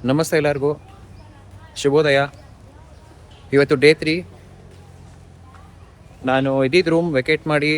ನಮಸ್ತೆ ಎಲ್ಲರಿಗೂ, ಶುಭೋದಯ. ಇವತ್ತು ಡೇ 3. ನಾನು ಇದ್ದಿದ್ದು ರೂಮ್ ವೆಕೇಟ್ ಮಾಡಿ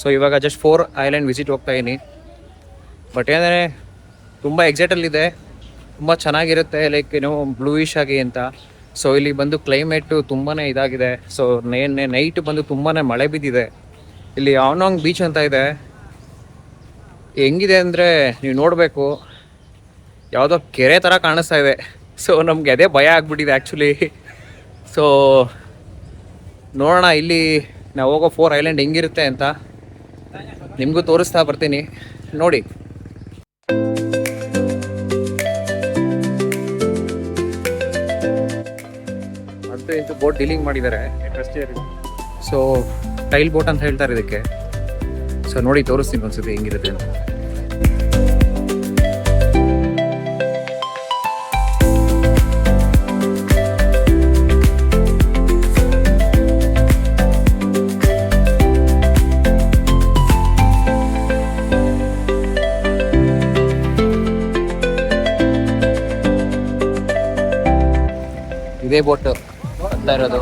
ಸೊ ಇವಾಗ ಜಸ್ಟ್ 4 ಐಲ್ಯಾಂಡ್ ವಿಸಿಟ್ ಹೋಗ್ತಾಯಿದ್ದೀನಿ. ಬಟ್ ಏನಂದರೆ ತುಂಬ ಎಕ್ಸೈಟಲ್ಲಿದೆ, ತುಂಬ ಚೆನ್ನಾಗಿರುತ್ತೆ, ಲೈಕ್ ಏನೋ ಬ್ಲೂಯಿಶ್ ಆಗಿ ಅಂತ. ಸೊ ಇಲ್ಲಿ ಬಂದು ಕ್ಲೈಮೇಟು ತುಂಬಾ ಇದಾಗಿದೆ. ಸೊ ನೈಟ್ ಬಂದು ತುಂಬಾ ಮಳೆ ಬಿದ್ದಿದೆ. ಇಲ್ಲಿ ಆವ್ನಾಂಗ್ ಬೀಚ್ ಅಂತ ಇದೆ. ಹೆಂಗಿದೆ ಅಂದರೆ ನೀವು ನೋಡಬೇಕು, ಯಾವುದೋ ಕೆರೆ ಥರ ಕಾಣಿಸ್ತಾ ಇದೆ. ಸೊ ನಮಗೆ ಅದೇ ಭಯ ಆಗ್ಬಿಟ್ಟಿದೆ ಆ್ಯಕ್ಚುಲಿ. ಸೊ ನೋಡೋಣ ಇಲ್ಲಿ ನಾವು ಹೋಗೋ 4 ಐಲ್ಯಾಂಡ್ ಹೆಂಗಿರುತ್ತೆ ಅಂತ ನಿಮಗೂ ತೋರಿಸ್ತಾ ಬರ್ತೀನಿ, ನೋಡಿ. ಮತ್ತೆ ಇಂತು ಬೋಟ್ ಡೀಲಿಂಗ್ ಮಾಡಿದ್ದಾರೆ. ಸೊ ಟೈಲ್ ಬೋಟ್ ಅಂತ ಹೇಳ್ತಾರೆ ಇದಕ್ಕೆ. ಸೊ ನೋಡಿ, ತೋರಿಸ್ತೀನಿ ಒಂದ್ಸತಿ ಹೆಂಗಿರುತ್ತೆ ಅಂತ. ಇದೇ ಬೋಟ್ ಅಂತ ಇರೋದು.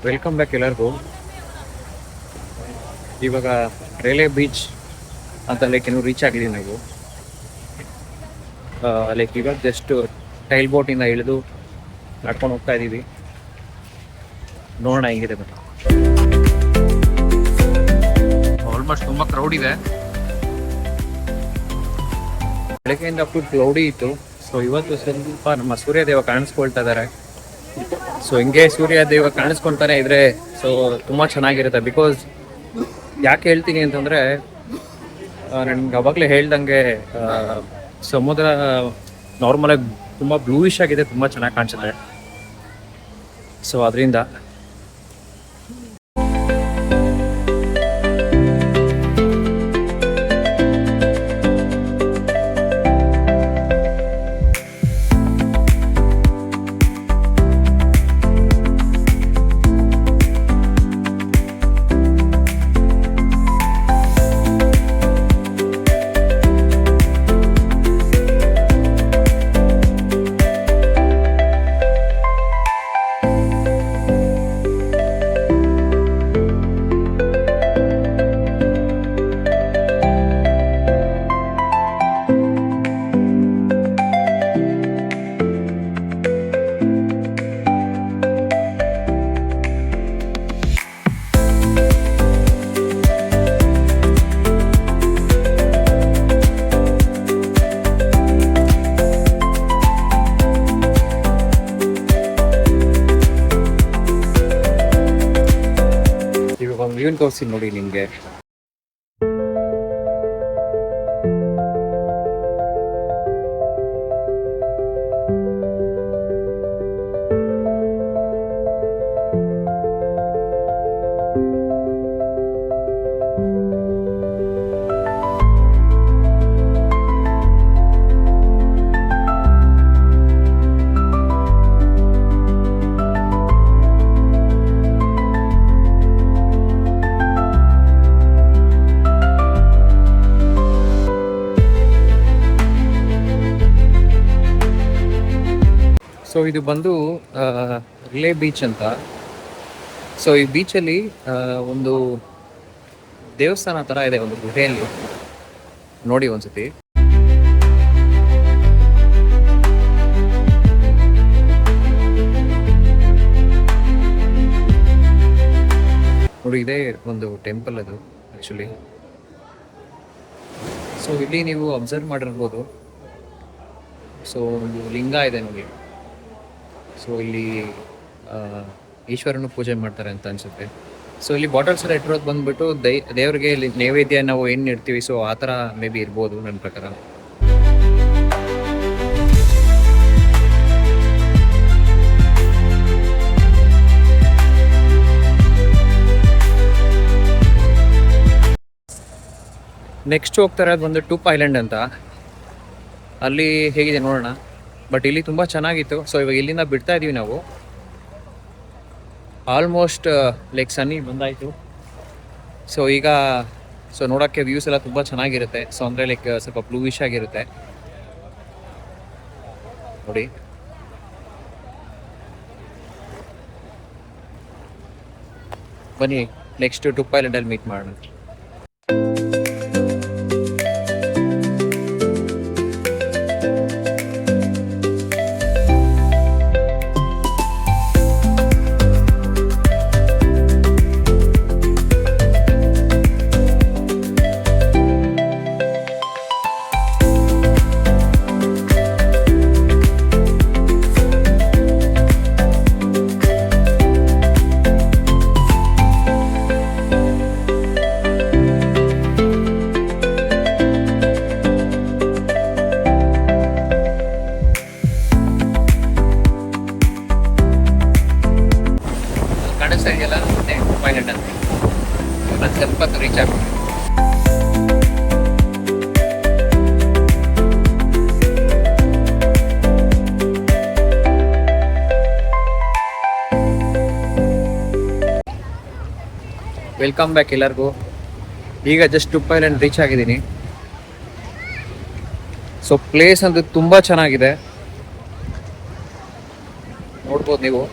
ವೆಲ್ಕಮ್ ಬ್ಯಾಕ್ ಎಲ್ಲರಿಗೂ. ಇವಾಗ ರೇಲೆ ಬೀಚ್ ಅಂತ ಲೈಕ್ ಏನೋ ರೀಚ್ ಆಗಿದ್ದೀವಿ ನಾವು. ಲೈಕ್ ಇವಾಗ ಜಸ್ಟ್ ಟೈಲ್ ಬೋಟಿಂದ ಇಳಿದು ನಡ್ಕೊಂಡು ಹೋಗ್ತಾ ಇದ್ದೀವಿ. ನೋಡೋಣ ಹೆಂಗಿದೆ ಬಟ್ ಆಲ್ಮೋಸ್ಟ್ ತುಂಬ ಕ್ರೌಡ್ ಇದೆ. ಬೆಳಗ್ಗೆಯಿಂದ ಫುಲ್ ಕ್ಲೌಡಿ ಇತ್ತು. ಸೊ ಇವತ್ತು ಸ್ವಲ್ಪ ನಮ್ಮ ಸೂರ್ಯದೇವ ಕಾಣಿಸ್ಕೊಳ್ತಾ ಇದ್ದಾರೆ. ಸೊ ಹಿಂಗೆ ಸೂರ್ಯದೇವ ಕಾಣಿಸ್ಕೊಳ್ತಾನೆ ಇದ್ರೆ ಸೊ ತುಂಬ ಚೆನ್ನಾಗಿರುತ್ತೆ. ಬಿಕಾಸ್ ಯಾಕೆ ಹೇಳ್ತೀನಿ ಅಂತಂದರೆ, ನನಗೆ ಅವಾಗಲೇ ಹೇಳ್ದಂಗೆ ಸಮುದ್ರ ನಾರ್ಮಲಾಗಿ ತುಂಬ ಬ್ಲೂಯಿಶ್ ಆಗಿದೆ, ತುಂಬ ಚೆನ್ನಾಗಿ ಕಾಣಿಸುತ್ತೆ. ಸೊ ಅದರಿಂದ ವ್ಯೂನ್ ತೋರಿಸ್ತೀನಿ ನೋಡಿ ನಿಮಗೆ. ಸೊ ಇದು ಬಂದು ರಿಲೇ ಬೀಚ್ ಅಂತ. ಸೊ ಈ ಬೀಚಲ್ಲಿ ಒಂದು ದೇವಸ್ಥಾನ ಥರ ಇದೆ ಒಂದು ಗುಹೆಯಲ್ಲಿ, ನೋಡಿ ಒಂದ್ಸತಿ. ನೋಡಿ ಇದೇ ಒಂದು ಟೆಂಪಲ್ ಅದು ಆ್ಯಕ್ಚುಲಿ. ಸೊ ಇಲ್ಲಿ ನೀವು ಅಬ್ಸರ್ವ್ ಮಾಡಿರ್ಬೋದು, ಸೊ ಒಂದು ಲಿಂಗ ಇದೆ ನೋಡಿ. ಸೊ ಇಲ್ಲಿ ಈಶ್ವರನು ಪೂಜೆ ಮಾಡ್ತಾರೆ ಅಂತ ಅನ್ಸುತ್ತೆ. ಸೊ ಇಲ್ಲಿ ಬಾಟಲ್ಸ್ ಎಲ್ಲ ಇಟ್ಟಿರೋದು ಬಂದ್ಬಿಟ್ಟು ದೇವ್ರಿಗೆ ಇಲ್ಲಿ ನೈವೇದ್ಯ ನಾವು ಏನು ಇಡ್ತೀವಿ, ಸೊ ಆ ಥರ ಮೇ ಬಿ ಇರ್ಬೋದು ನನ್ನ ಪ್ರಕಾರ. ನೆಕ್ಸ್ಟ್ ಹೋಗ್ತಾ ಇರೋದು ಒಂದು ಟೂಪ್ ಐಲ್ಯಾಂಡ್ ಅಂತ. ಅಲ್ಲಿ ಹೇಗಿದೆ ನೋಡೋಣ. ಬಟ್ ಇಲ್ಲಿ ತುಂಬ ಚೆನ್ನಾಗಿತ್ತು. ಸೊ ಇವಾಗ ಇಲ್ಲಿಂದ ಬಿಡ್ತಾ ಇದೀವಿ ನಾವು. ಆಲ್ಮೋಸ್ಟ್ ಲೈಕ್ ಸನ್ನಿ ಬಂದಾಯಿತು. ಸೊ ಈಗ ನೋಡೋಕ್ಕೆ ವ್ಯೂಸ್ ಎಲ್ಲ ತುಂಬ ಚೆನ್ನಾಗಿರುತ್ತೆ. ಸೊ ಅಂದರೆ ಲೈಕ್ ಸ್ವಲ್ಪ ಬ್ಲೂವಿಶ್ ಆಗಿರುತ್ತೆ ನೋಡಿ. ಬನ್ನಿ ನೆಕ್ಸ್ಟ್ ಟೂಪ್ ಐಲ್ಯಾಂಡಲ್ಲಿ ಮೀಟ್ ಮಾಡೋಣ. ಕಾಣಿಸ್ತಾ ಟೂಪ್ ಐಲ್ಯಾಂಡ್ ಅಂತ. ನಾನು ಸ್ವಲ್ಪ ರೀಚ್ ಆಗ್ತೀನಿ. ವೆಲ್ಕಮ್ ಬ್ಯಾಕ್ ಎಲ್ಲರಿಗೂ. ಈಗ ಜಸ್ಟ್ ಟೂಪ್ ಐಲ್ಯಾಂಡ್ ರೀಚ್ ಆಗಿದ್ದೀನಿ. ಸೊ ಪ್ಲೇಸ್ ಅಂತೂ ತುಂಬ ಚೆನ್ನಾಗಿದೆ, ನೋಡ್ಬೋದು ನೀವು.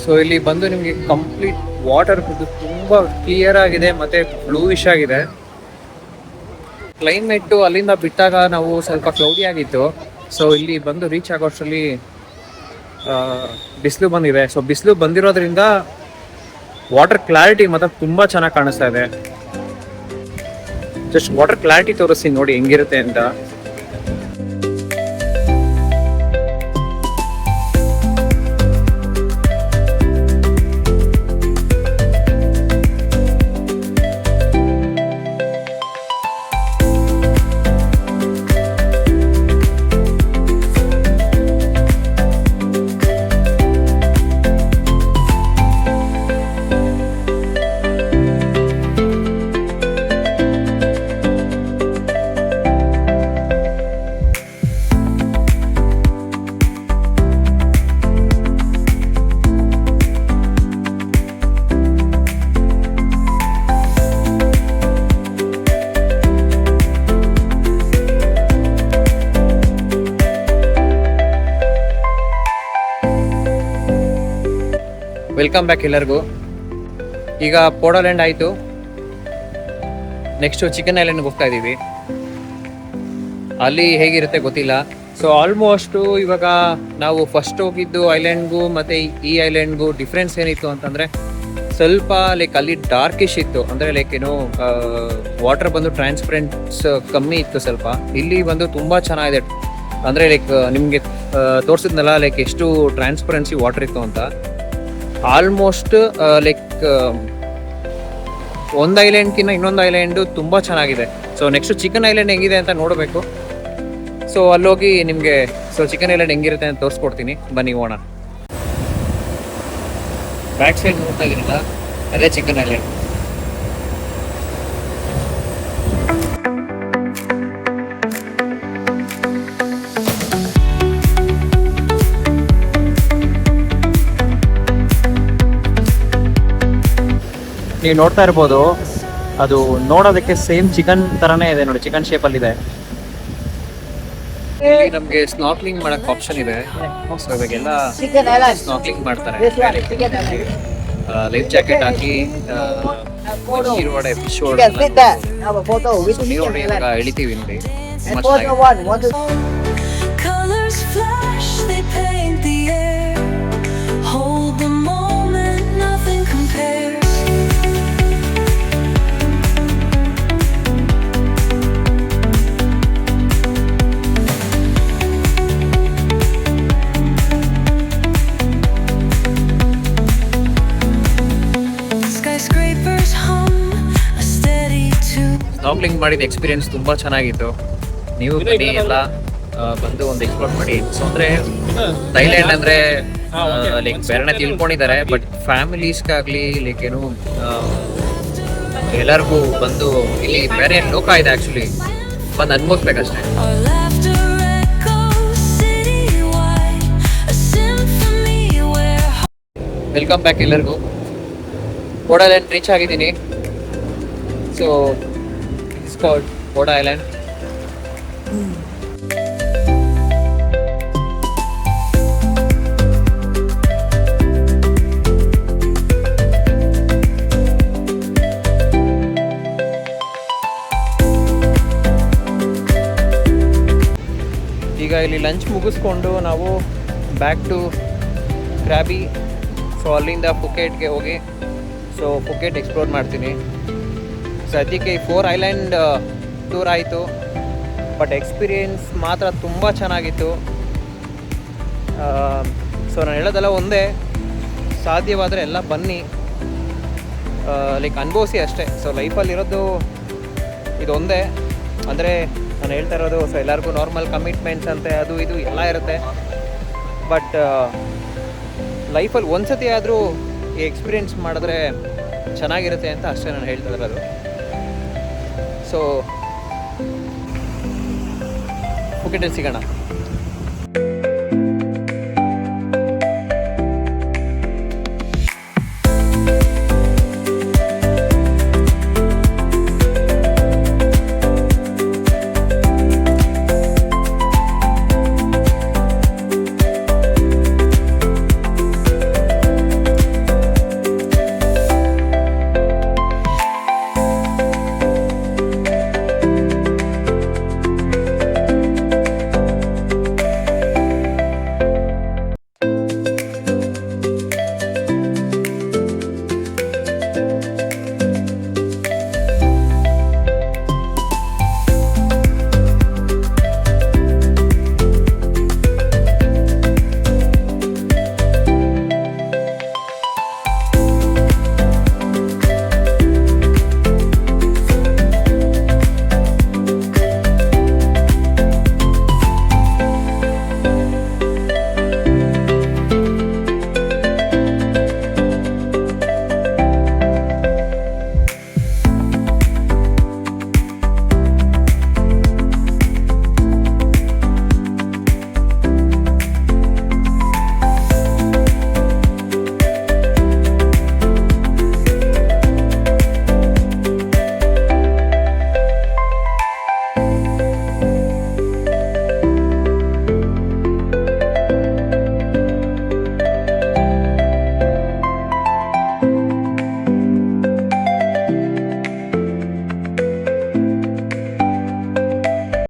ಸೊ ಇಲ್ಲಿ ಬಂದು ನಿಮಗೆ ಕಂಪ್ಲೀಟ್ ವಾಟರ್ ತುಂಬ ಕ್ಲಿಯರ್ ಆಗಿದೆ ಮತ್ತು ಬ್ಲೂಯಿಶ್ ಆಗಿದೆ. ಕ್ಲೈಮೇಟು ಅಲ್ಲಿಂದ ಬಿಟ್ಟಾಗ ನಾವು ಸ್ವಲ್ಪ ಕ್ಲೌಡಿ ಆಗಿತ್ತು. ಸೊ ಇಲ್ಲಿ ಬಂದು ರೀಚ್ ಆಗೋಷ್ಟರಲ್ಲಿ ಬಿಸಿಲು ಬಂದಿದೆ. ಸೊ ಬಿಸಿಲು ಬಂದಿರೋದ್ರಿಂದ ವಾಟರ್ ಕ್ಲಾರಿಟಿ ಮಾತ್ರ ತುಂಬ ಚೆನ್ನಾಗಿ ಕಾಣಿಸ್ತಾ ಇದೆ. ಜಸ್ಟ್ ವಾಟರ್ ಕ್ಲಾರಿಟಿ ತೋರಿಸ್ತೀನಿ ನೋಡಿ ಹೆಂಗಿರುತ್ತೆ ಅಂತ. ವೆಲ್ಕಮ್ ಬ್ಯಾಕ್ ಎಲ್ಲರಿಗೂ. ಈಗ ಪೋಡೋಲ್ಯಾಂಡ್ ಆಯಿತು, ನೆಕ್ಸ್ಟು ಚಿಕನ್ ಐಲ್ಯಾಂಡ್ಗೆ ಹೋಗ್ತಾ ಇದ್ದೀವಿ. ಅಲ್ಲಿ ಹೇಗಿರುತ್ತೆ ಗೊತ್ತಿಲ್ಲ. ಸೊ ಆಲ್ಮೋಸ್ಟು ಇವಾಗ ನಾವು ಫಸ್ಟ್ ಹೋಗಿದ್ದು ಐಲ್ಯಾಂಡ್ಗೂ ಮತ್ತು ಈ ಐಲ್ಯಾಂಡ್ಗೂ ಡಿಫ್ರೆನ್ಸ್ ಏನಿತ್ತು ಅಂತಂದರೆ, ಸ್ವಲ್ಪ ಲೈಕ್ ಅಲ್ಲಿ ಡಾರ್ಕಿಶ್ ಇತ್ತು. ಅಂದರೆ ಲೈಕ್ ಏನು ವಾಟರ್ ಬಂದು ಟ್ರಾನ್ಸ್ಪರೆಂಟ್ಸ್ ಕಮ್ಮಿ ಇತ್ತು ಸ್ವಲ್ಪ. ಇಲ್ಲಿ ಬಂದು ತುಂಬ ಚೆನ್ನಾಗಿದೆ. ಅಂದರೆ ಲೈಕ್ ನಿಮಗೆ ತೋರಿಸಿದ್ನಲ್ಲ ಲೈಕ್ ಎಷ್ಟು ಟ್ರಾನ್ಸ್ಪರೆನ್ಸಿ ವಾಟರ್ ಇತ್ತು ಅಂತ. ಆಲ್ಮೋಸ್ಟ್ ಲೈಕ್ ಒಂದು ಐಲ್ಯಾಂಡ್ಕಿಂತ ಇನ್ನೊಂದು ಐಲ್ಯಾಂಡು ತುಂಬ ಚೆನ್ನಾಗಿದೆ. ಸೊ ನೆಕ್ಸ್ಟ್ ಚಿಕನ್ ಐಲ್ಯಾಂಡ್ ಹೆಂಗಿದೆ ಅಂತ ನೋಡಬೇಕು. ಸೊ ಅಲ್ಲೋಗಿ ನಿಮಗೆ ಚಿಕನ್ ಐಲ್ಯಾಂಡ್ ಹೆಂಗಿರುತ್ತೆ ಅಂತ ತೋರಿಸ್ಕೊಡ್ತೀನಿ, ಬನ್ನಿ ಹೋಗೋಣ. ಬ್ಯಾಕ್ ಸೈಡ್ ನೋಡ್ತಾ ಇದ್ದೀರಲ್ಲ, ಅದೇ ಚಿಕನ್ ಐಲ್ಯಾಂಡ್. ನೀವು ನೋಡ್ತಾ ಇರ್ಬೋದು, ಅದು ನೋಡೋದಕ್ಕೆ ಸೇಮ್ ಚಿಕನ್ ಥರನೇ ಇದೆ ನೋಡಿ, ಚಿಕನ್ ಶೇಪಲ್ಲಿದೆ. ಇಲ್ಲಿ ನಮಗೆ ಸ್ನಾರ್ಕ್ಲಿಂಗ್ ಮಾಡಕ್ಕೆ ಆಪ್ಷನ್ ಇದೆ. ಸೊ ಇವಾಗೆಲ್ಲ ಸ್ನಾರ್ಕ್ಲಿಂಗ್ ಮಾಡ್ತಾರೆ, ಲೈಫ್ ಜಾಕೆಟ್ ಹಾಕಿ ನೀರೊಳಗಡೆ ಫಿಶ್ ನೀರೊಳಗಡೆ ಇವಾಗ ಇಳಿತೀವಿ ನೋಡಿ. ತುಂಬಾ ಚೆನ್ನಾಗಿದೆ. Colors flash, they paint the air. Hold the moment, nothing compares. Skyscrapers hum, a steady tune. Snorkelling ಮಾಡಿದ ಎಕ್ಸ್ಪೀರಿಯನ್ಸ್ ತುಂಬಾ ಚೆನ್ನಾಗಿತ್ತು. ನೀವು ಬನ್ನಿ ಎಲ್ಲ ಬಂದು ಒಂದು ಎಕ್ಸ್ಪ್ಲೋರ್ ಮಾಡಿ. ಸೊ ಅಂದ್ರೆ ಥೈಲ್ಯಾಂಡ್ ಅಂದ್ರೆ ಲೈಕ್ ಬೇರೆನೆ ತಿಳ್ಕೊಂಡಿದ್ದಾರೆ, ಬಟ್ ಫ್ಯಾಮಿಲೀಸ್ಗಾಗ್ಲಿ ಲೈಕ್ ಏನು ಎಲ್ಲರಿಗೂ ಬಂದು ಇಲ್ಲಿ ಬೇರೆ ಲೋಕ ಇದೆ ಆಕ್ಚುಲಿ, ಬಂದು ಅನ್ಭವಿಸ್ಬೇಕಷ್ಟೇ. Our laughter echoes citywide, a symphony where welcome back ಎಲ್ಲರಿಗೂ. ಬೋಡಾ ಐಲ್ಯಾಂಡ್ ರೀಚ್ ಆಗಿದ್ದೀನಿ. So it's called Poda island. ಈಗ ಇಲ್ಲಿ ಲಂಚ್ ಮುಗಿಸ್ಕೊಂಡು ನಾವು ಬ್ಯಾಕ್ ಟು ಕ್ರಾಬಿ. ಸೊ ಅಲ್ಲಿಂದ ಫುಕೆಟ್ಗೆ ಹೋಗಿ ಸೊ ಫುಕೆಟ್ ಎಕ್ಸ್ಪ್ಲೋರ್ ಮಾಡ್ತೀನಿ. ಸದ್ಯಕ್ಕೆ ಈ 4 ಐಲ್ಯಾಂಡ್ ಟೂರ್ ಆಯಿತು, ಬಟ್ ಎಕ್ಸ್ಪೀರಿಯೆನ್ಸ್ ಮಾತ್ರ ತುಂಬ ಚೆನ್ನಾಗಿತ್ತು. ಸೊ ನಾನು ಹೇಳೋದೆಲ್ಲ ಒಂದೇ, ಸಾಧ್ಯವಾದರೆ ಎಲ್ಲ ಬನ್ನಿ, ಲೈಕ್ ಅನುಭವಿಸಿ ಅಷ್ಟೇ. ಸೊ ಲೈಫಲ್ಲಿರೋದು ಇದೊಂದೇ, ಅಂದರೆ ನಾನು ಹೇಳ್ತಾ ಇರೋದು. ಸೊ ಎಲ್ಲರಿಗೂ ನಾರ್ಮಲ್ ಕಮಿಟ್ಮೆಂಟ್ಸ್ ಅಂತೆ ಅದು ಇದು ಎಲ್ಲ ಇರುತ್ತೆ, ಬಟ್ ಲೈಫಲ್ಲಿ ಒಂದು ಸತಿ ಆದರೂ ಈ ಎಕ್ಸ್ಪೀರಿಯೆನ್ಸ್ ಮಾಡಿದ್ರೆ ಚೆನ್ನಾಗಿರುತ್ತೆ ಅಂತ ಅಷ್ಟೇ ನಾನು ಹೇಳ್ತಾ ಇರೋದು. ಸೊ ಫುಕೆಟಲ್ಲಿ ಸಿಗೋಣ.